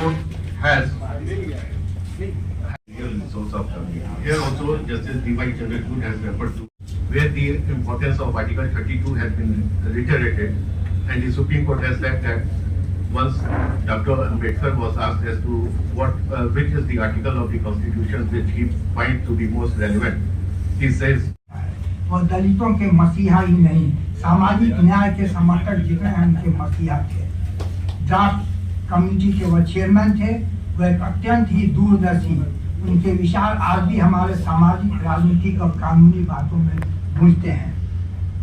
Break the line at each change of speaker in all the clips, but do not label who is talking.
Court has real source of community. Here also Justice D.Y. Chandrachud has referred to where the importance of Article 32 has been reiterated, and the Supreme Court has said that once Dr. Ambedkar was asked as to which is the article of the Constitution which he finds to be most relevant, he says
वो दलितों के मसीहा ही नहीं, सामाजिक न्याय के समर्थक जितने हैं उनके मसीहा थे। ड्राफ्ट कमेटी के वो चेयरमैन थे, वो एक अत्यंत ही दूरदर्शी, उनके विचार आज भी हमारे सामाजिक, राजनीतिक और कानूनी बातों में गूंजते हैं।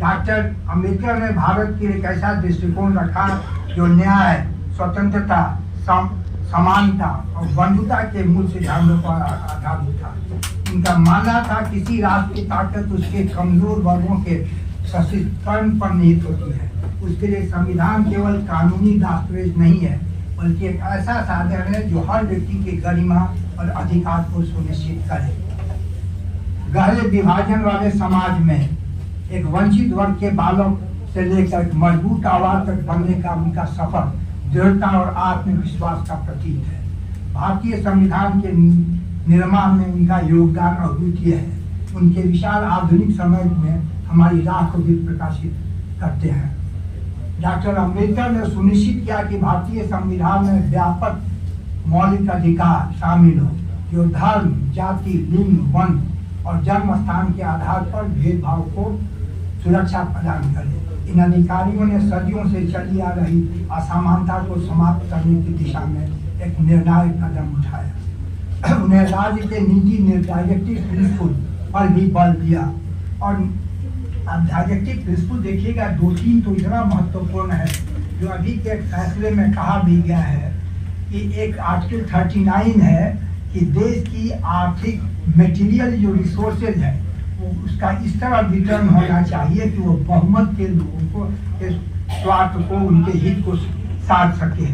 डॉक्टर अम्बेडकर ने भारत के लिए एक ऐसा दृष्टिकोण रखा जो न्याय, स्वतंत्रता, समानता और बंधुता के मूल सिद्धांतों पर आधारित था। उनका मानना था किसी राष्ट्र की ताकत उसके कमजोर वर्गों के सशक्तिकरण पर निहित होती है। उसके लिए संविधान केवल कानूनी दस्तावेज नहीं है, बल्कि एक ऐसा साधन है जो हर व्यक्ति के गरिमा और अधिकार को सुनिश्चित करे। गहरे विभाजन वाले समाज में एक वंचित वर्ग के बालक से लेकर मजबूत आवाज तक बनने का उनका सफर दृढ़ता और आत्मविश्वास का प्रतीक है। भारतीय संविधान के निर्माण में उनका योगदान अद्वितीय है। उनके विशाल आधुनिक समय में हमारी राह को भी प्रकाशित करते हैं। डॉक्टर अम्बेडकर ने सुनिश्चित किया कि भारतीय संविधान में व्यापक मौलिक अधिकार शामिल हो जो धर्म, जाति, लिंग, वर्ण और जन्म स्थान के आधार पर भेदभाव को सुरक्षा प्रदान करे। इन अधिकारियों ने सदियों से चली आ रही असमानता को समाप्त करने की दिशा में एक निर्णायक कदम उठाया। उन्हें राज्य के नीति डायरेक्टिव प्रिंसिपल पर भी बल दिया। और डायरेक्टिव प्रिंसिपल देखिएगा, 2-3 तो इतना महत्वपूर्ण है जो अभी के फैसले में कहा भी गया है कि एक आर्टिकल 39 है कि देश की आर्थिक मटेरियल जो रिसोर्सेज है उसका इस तरह वितरण होना चाहिए कि वो बहुमत के लोगों को स्वार्थ को, उनके हित को साध सके।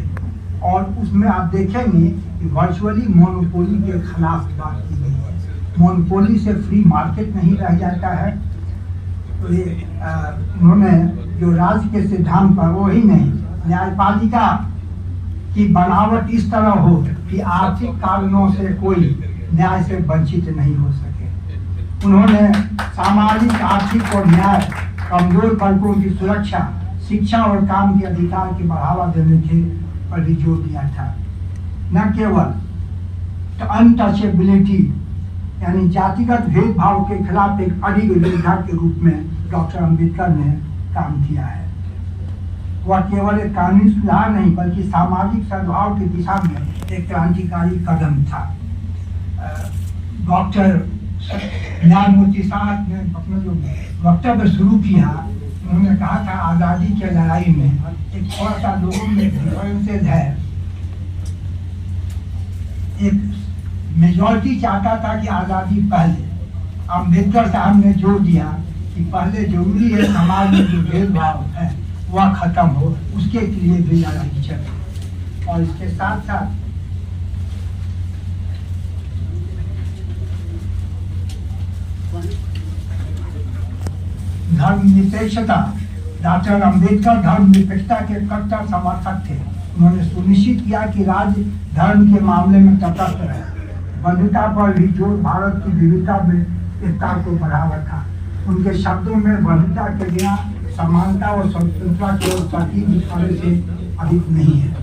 और उसमें आप देखेंगे कि वर्चुअली मोनोपोली के खिलाफ बात की गई है। मोनोपोली से फ्री मार्केट नहीं रह जाता है। तो ये उन्होंने जो राज्य के सिद्धांत पर वो ही नहीं, न्यायपालिका की बनावट इस तरह हो कि आर्थिक कारणों से कोई न्याय से वंचित नहीं हो सके। उन्होंने सामाजिक, आर्थिक और न्याय, कमजोर वर्गों की सुरक्षा, शिक्षा और काम के अधिकार की बढ़ावा देने के पर भी जोर दिया था। न केवल अनटचेबिलिटी यानी जातिगत भेदभाव के खिलाफ एक अड़िग योद्धा के रूप में डॉक्टर अम्बेडकर ने काम किया है। वह केवल एक कानूनी सुधार नहीं बल्कि सामाजिक सद्भाव की दिशा में एक क्रांतिकारी कदम था। डॉक्टर न्यायमूर्ति साहब ने अपना जो वक्तव्य शुरू किया, उन्होंने कहा था आज़ादी की लड़ाई में एक थोड़ा सा लोगों में डिफरेंसेज है। एक मेजॉरिटी चाहता था कि आज़ादी पहले, अम्बेडकर साहब ने जोर दिया कि पहले जरूरी है समाज में जो भेदभाव है वह खत्म हो, उसके लिए भी लड़ाई चले। और इसके साथ साथ धर्मनिरपेक्षता, डॉक्टर अम्बेडकर धर्मनिरपेक्षता के कट्टर समर्थक थे। उन्होंने सुनिश्चित किया कि राज्य धर्म के मामले में तटस्थ रहे। बंधुता पर भी जोर, भारत की विविधता में एकता को बढ़ावा था। उनके शब्दों में बंधुता के बिना समानता और स्वतंत्रता केवल प्रतीक तरह से अधिक नहीं है।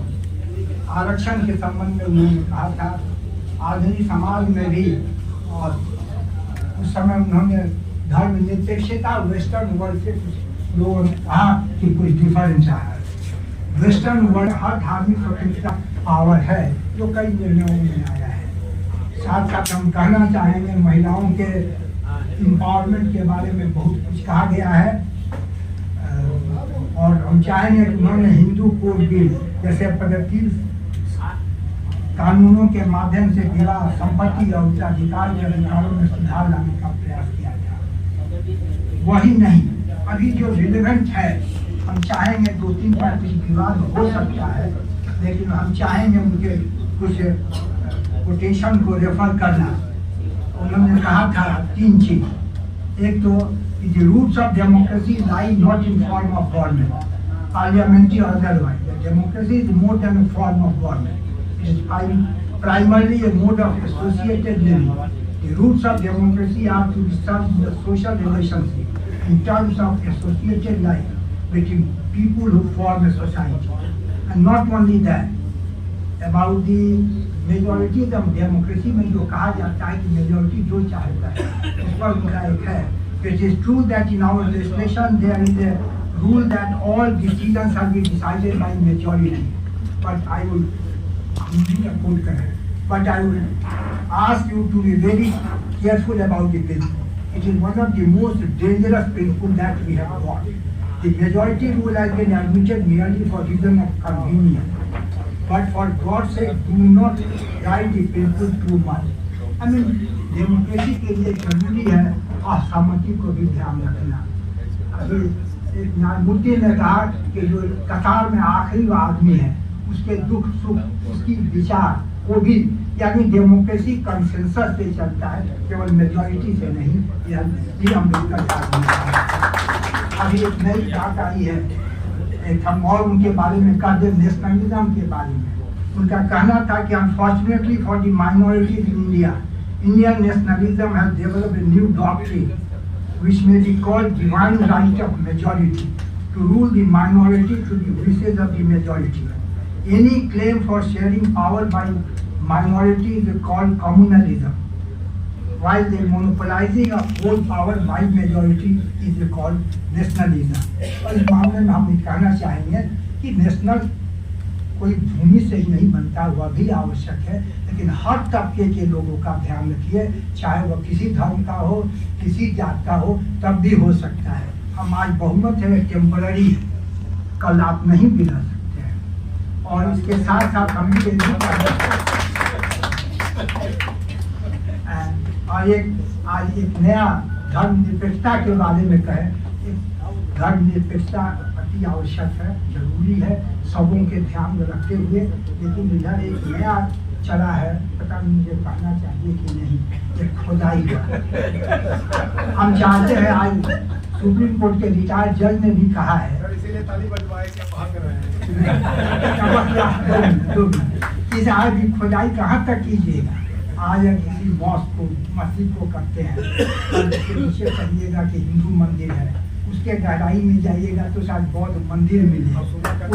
आरक्षण के संबंध में उन्होंने कहा था आधुनिक समाज में भी, और उस समय उन्होंने धर्मनिरपेक्षता वेस्टर्न वर्ल्ड से कुछ लोगों ने कहा कि कुछ डिफरेंस है। वेस्टर्न वर्ल्ड हर धार्मिक स्वतंत्रता पावर है जो कई निर्णयों में आया है। साथ साथ हम कहना चाहेंगे महिलाओं के एम्पावरमेंट के बारे में बहुत कुछ कहा गया है। और हम चाहेंगे कि उन्होंने हिंदू कोड बिल जैसे प्रगति कानूनों के माध्यम से विवाह, संपत्ति और उत्तराधिकार के अधिकारों में सुधार लाने का प्रयास किया था। वही नहीं, अभी जो रिलेवेंट है, हम चाहेंगे 2-3 बार कुछ विवाद हो सकता है, लेकिन हम चाहेंगे उनके कुछ कोटेशन को रेफर करना। उन्होंने कहा था 3 चीज। एक तो the roots of democracy lie not in form of government, parliamentary or otherwise. The democracy is more than a form of government. is primarily a mode of associated living. The roots of democracy are to be served in the social relationship in terms of associated life between people who form a society. And not only that, about the majorityism democracy में जो कहा जाता है कि majority जो चाहता है उस पर मेरा एक है. It is true that in our legislation there is a rule that all decisions have been decided by majority. But I will ask you to be very careful about the principle. It is one of the most dangerous principles that we have got. The majority rule has been admitted merely for reason of convenience. But for God's sake, do not write the principle too much. I mean, democracy के लिए जरूरी है असहमति को भी ध्यान रखना. अभी एक न्यायमूर्ति ने कहा कि जो कतार में आखिरी आदमी है उसके दुख सुख उसकी विचार को भी, यानी डेमोक्रेसी कंसेंसस से चलता है, केवल मेजॉरिटी से नहीं. यह अम्बेडकर का अभी एक नई बात आई है, हम और उनके बारे में कह दे, नेशनलिज्म के बारे में. उनका कहना था कि unfortunately for the minorities in India, Indian nationalism has developed a new doctrine which may be called divine right of majority to rule the minority to the wishes of the majority. Any claim for sharing power by minority is called communalism, while the monopolizing of whole power by majority is called nationalism. और इस मामले में हम कहना चाहेंगे कि national कोई भूमि से ही नहीं बनता, वह भी आवश्यक है, लेकिन हर तबके के लोगों का ध्यान रखिए, चाहे वह किसी धर्म का हो, किसी जात का हो, तब भी हो सकता है. हम आज बहुमत है, टेम्पररी है, कल आप नहीं भी रह सकते हैं. और इसके साथ साथ हम भी आज एक नया धर्मनिरपेक्षता के बारे में कहें. धर्मनिरपेक्षता अति आवश्यक है, जरूरी है, सबों के ध्यान में रखते हुए. लेकिन इधर एक नया चला है, पता नहीं मुझे कहना चाहिए कि नहीं, एक खोदाई का. हम चाहते हैं, आज सुप्रीम कोर्ट के रिटायर्ड जज ने भी कहा है कि आज खोदाई कहाँ तक कीजिएगा. आज किसी मॉस्क को, मस्जिद को करते हैं, उसके पीछे कहिएगा कि हिंदू मंदिर है, उसके गहराई में जाइएगा तो शायद बौद्ध मंदिर मिले,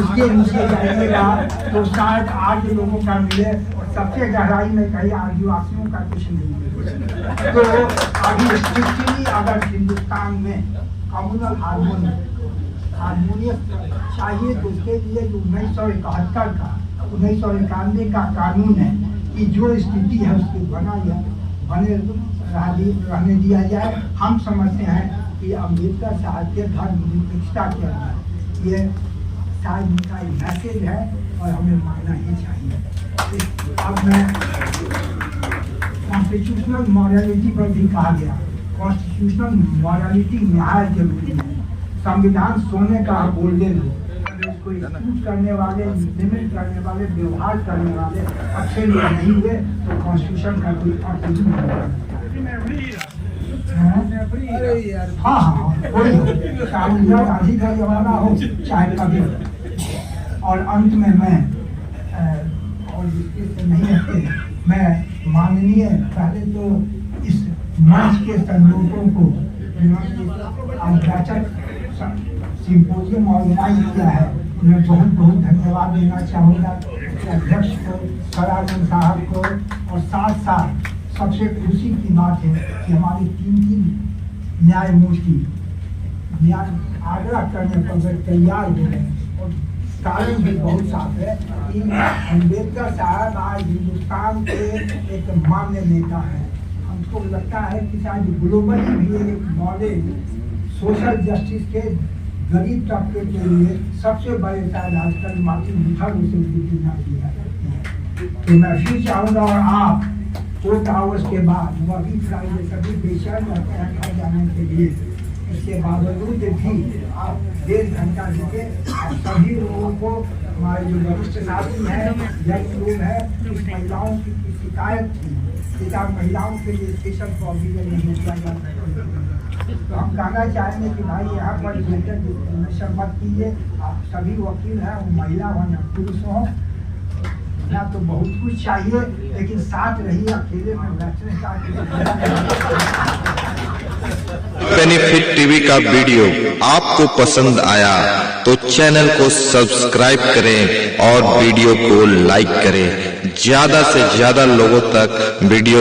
उसके नीचे जाइएगा तो शायद आर्य लोगों का मिले, और सबसे गहराई में कहीं आदिवासियों का कुछ नहीं मिले. तो अभी स्ट्रिक्टली अगर हिंदुस्तान में कम्युनल हारमोनियस चाहिए तो उसके लिए जो 1971 का 1991 का कानून है कि जो स्थिति है उसको बने रहने दिया जाए. हम समझते हैं कि अम्बेडकर साहब के धर्मनिरपेक्षता के अंदर ये शायद उनका मैसेज है और हमें मानना ही चाहिए. अब मैं कॉन्स्टिट्यूशनल मॉरलिटी पर भी कहा गया. कॉन्स्टिट्यूशनल मॉरलिटी न्याय जरूरी है. संविधान सोने का गोल्डन है, इसको यूज करने वाले, इम्प्लीमेंट करने वाले, व्यवहार करने वाले अच्छे लोग नहीं हुए तो कॉन्स्टिट्यूशन का कोई अर्थ नहीं. हाँ, चाहे आधी का जमाना हो चाहे कभी. और अंत में मैं और इससे नहीं रहते, मैं माननीय पहले तो इस मंच के संयोजकों को आज बैठक सिंपोजियम ऑर्गेनाइज किया है, उन्हें बहुत बहुत धन्यवाद देना चाहूँगा. अध्यक्ष को, सराजन साहब को, और साथ साथ सबसे खुशी की बात है कि हमारी 3 न्यायमूर्ति आग्रह करने पर वे तैयार हो गए. और कारण भी बहुत साफ है कि अम्बेडकर साहब आज हिंदुस्तान के एक मान्य नेता है. हमको लगता है कि शायद ग्लोबली भी एक मॉडल सोशल जस्टिस के गरीब तबके के लिए सबसे बड़े शायद आजकल मार्टिन लूथर उसे गिना दिया है. तो मैं फिर चाहूँगा, और आप 4 आवर्स के बाद वह भी फ्राइडे सभी बेचैन रहते हैं घर जाने के लिए. इसके बावजूद भी आप 1.5 घंटा दीजिए. आप सभी लोगों को, हमारे जो वरिष्ठ साथी हैं, यंग लोग हैं, कुछ महिलाओं की शिकायत थी कि महिलाओं के लिए स्पेशल प्रोविजन नहीं किया जाता. तो हम कहना चाहेंगे कि भाई यहाँ पर जेंडर डिस्क्रिमिनेशन मत कीजिए. आप सभी वकील हैं, वो महिला हो या पुरुष हो, दुनिया तो बहुत कुछ चाहिए, लेकिन साथ रही अकेले में बैठने का
बेनिफिट टीवी का वीडियो आपको पसंद आया तो चैनल को सब्सक्राइब करें और वीडियो को लाइक करें। ज्यादा से ज्यादा लोगों तक वीडियो